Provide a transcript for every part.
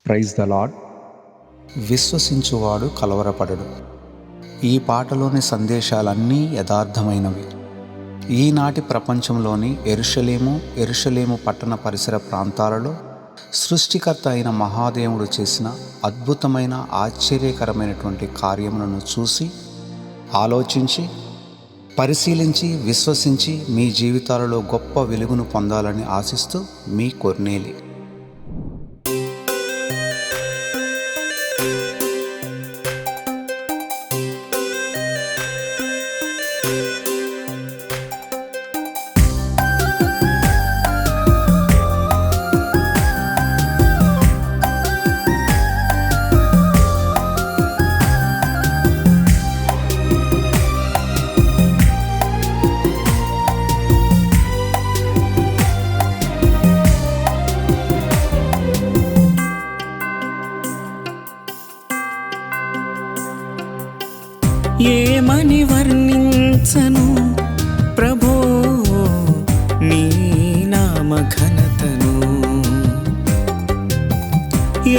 Praise the Lord. విశ్వసించువాడు కలవరపడడు. ఈ పాటలోని సందేశాలన్నీ యథార్థమైనవి. ఈనాటి ప్రపంచంలోని యెరూషలేము పట్టణ పరిసర ప్రాంతాలలో సృష్టికర్త అయిన మహాదేవుడు చేసిన అద్భుతమైన ఆశ్చర్యకరమైనటువంటి కార్యములను చూసి, ఆలోచించి, పరిశీలించి, విశ్వసించి మీ జీవితాలలో గొప్ప వెలుగును పొందాలని ఆశిస్తూ మీ కొర్నేలి. ఏమని వర్ణించను ప్రభో నీ నామ ఘనతను,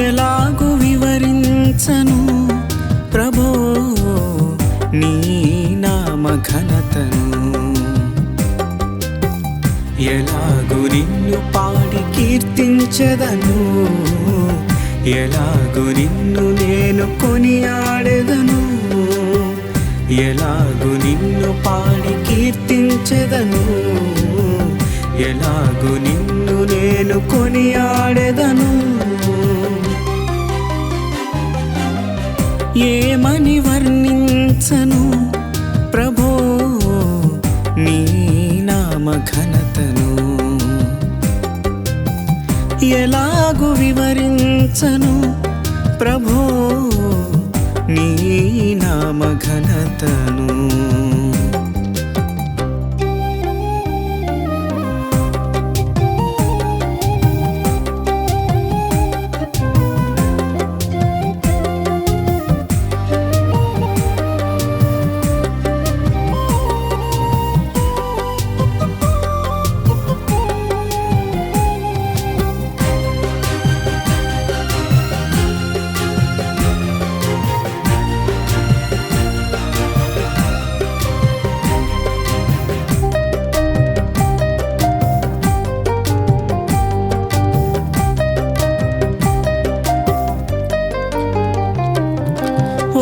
ఎలాగు వివరించను ప్రభో నీ నామ ఘనతను, ఎలాగు నిన్ను పాడి కీర్తించెదను, ఎలాగు నిన్ను నేను కొనియాడెదను, ఎలాగు నిన్ను పాడి కీర్తించెదను, ఎలాగు నిన్ను నేను కొనియాడెదను. ఏమని వర్ణించను ప్రభో నీ నామ ఘనతను, ఎలాగు వివరించను ప్రభో నీ నామ ఘనతను.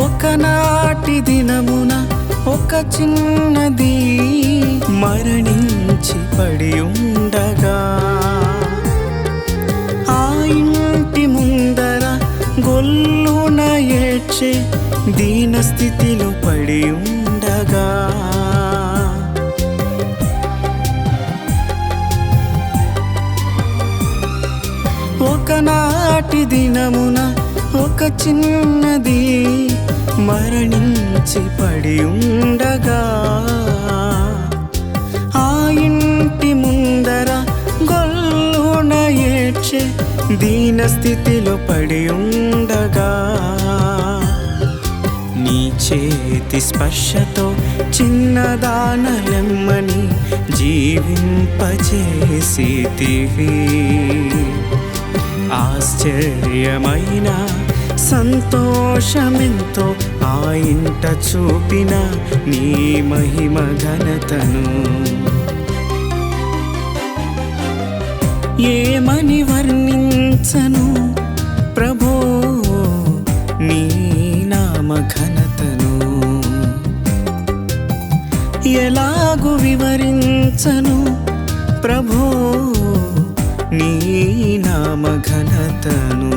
ఒకనాటి దినమున ఒక చిన్నది మరణించి పడి ఉండగా, ఆ ఇంటి ముందర గొల్లున ఏడ్చే దీన స్థితిలో పడి ఉండగా, ఒకనాటి దినమున ఒక చిన్నది మరణించి పడి ఉండగా, ఆ ఇంటి ముందర గొల్లున ఏడ్చే దీన స్థితిలో పడి ఉండగా, నీ చేతి స్పర్శతో చిన్నదానలెమ్మని జీవింపచేసితివి. ఆశ్చర్యమైన సంతోషమెంతో ఆ ఇంట చూపిన నీ మహిమ ఘనతను, ఏమని వర్ణించను ప్రభో నీ నామ ఘనతను, ఎలాగు వివరించను ప్రభో నీ నామ ఘనతను.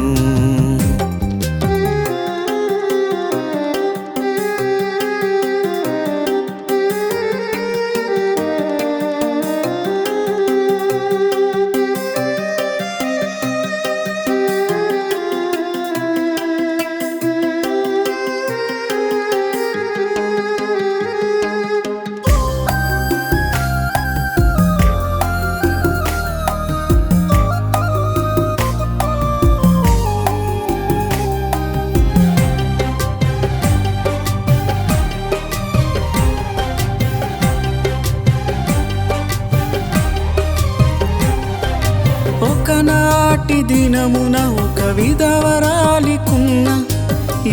దినమున ఒక విధవరాలికున్న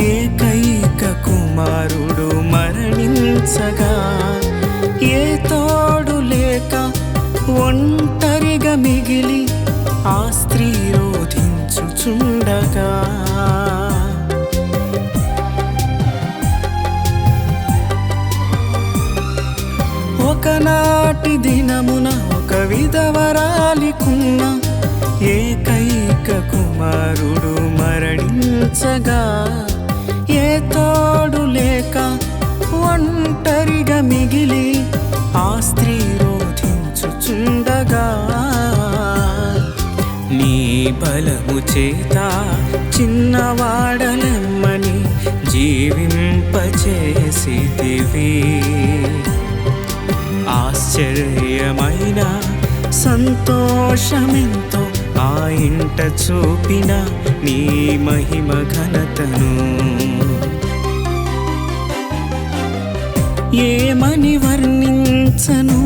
ఏకైక కుమారుడు మరణించగా, ఏ తోడు లేక ఒంటరిగా మిగిలి ఆ స్త్రీ రోధించుచుండగా, ఒకనాటి దినమున ఒక విధవరాలికున్న ఏకైక కుమారుడు మరణించగా, ఏ తోడు లేక ఒంటరిగా మిగిలి ఆ స్త్రీ రోధించుచుండగా, నీ బలము చేత చిన్నవాడలెమ్మని జీవింపచేసితివి. ఆశ్చర్యమైన సంతోషమెంతో ఆ ఇంట చూపిన నీ మహిమ ఘనతను ఏమని వర్ణించను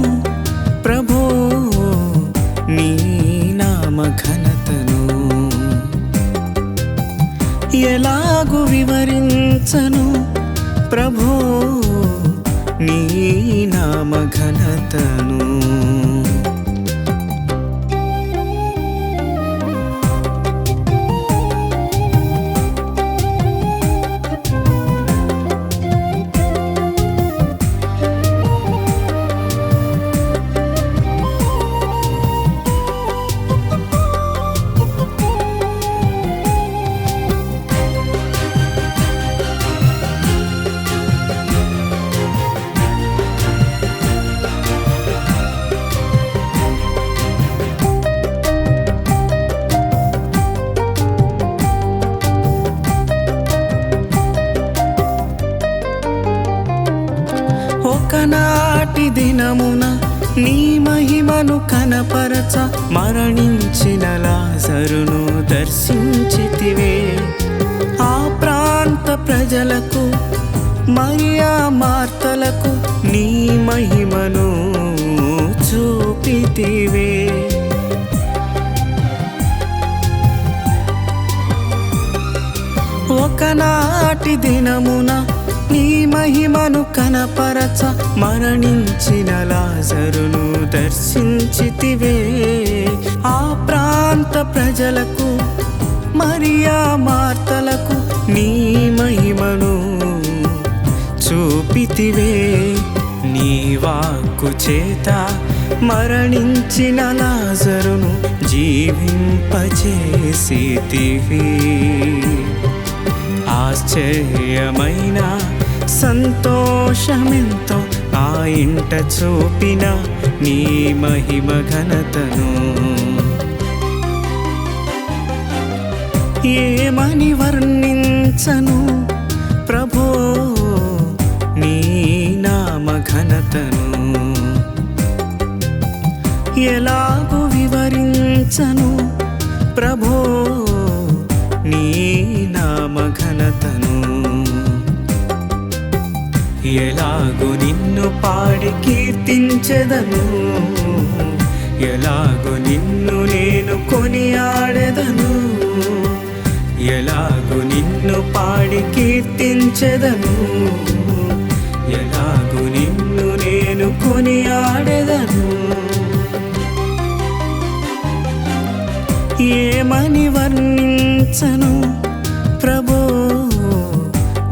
ప్రభో నీ నామ ఘనతను, ఎలాగు వివరించను ప్రభో నీ నామ ఘనతను. ఒకనాటి దినమున నీ మహిమను కనపరచ మరణించిన లాజరును దర్శించితివే. ఆ ప్రాంత ప్రజలకు మరియా మార్తలకు నీ మహిమను చూపితివే. ఒకనాటి దినమున నీ మహిమను కనపరచ మరణించిన లాజరును దర్శించితివే. ఆ ప్రాంత ప్రజలకు మరియా మార్తలకు నీ మహిమను చూపితివే. నీ వాక్కు చేత మరణించిన లాజరును జీవింపచేసితివి. ఆశ్చర్యమైన సంతోషమెంతో ఆ ఇంట చూపిన నీ మహిమ ఘనతను ఏమని వర్ణించను ప్రభో నీ నామ ఘనతను, ఎలాగు వివరించను ప్రభో నీ నామ ఘనతను. ఎలాగు నిన్ను పాడి కీర్తించెదను, ఎలాగు నిన్ను నేను కొనియాడెదను, ఎలాగు నిన్ను పాడి కీర్తించెదను, ఎలాగు నిన్ను నేను కొనియాడెదను. ఏమని వర్ణించను ప్రభో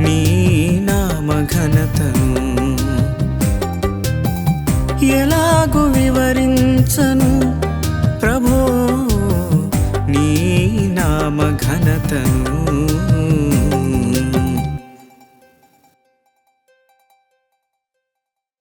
నీ నామ ఘనతను, ఎలాగు వివరించను ప్రభో నీ నామ ఘనతను.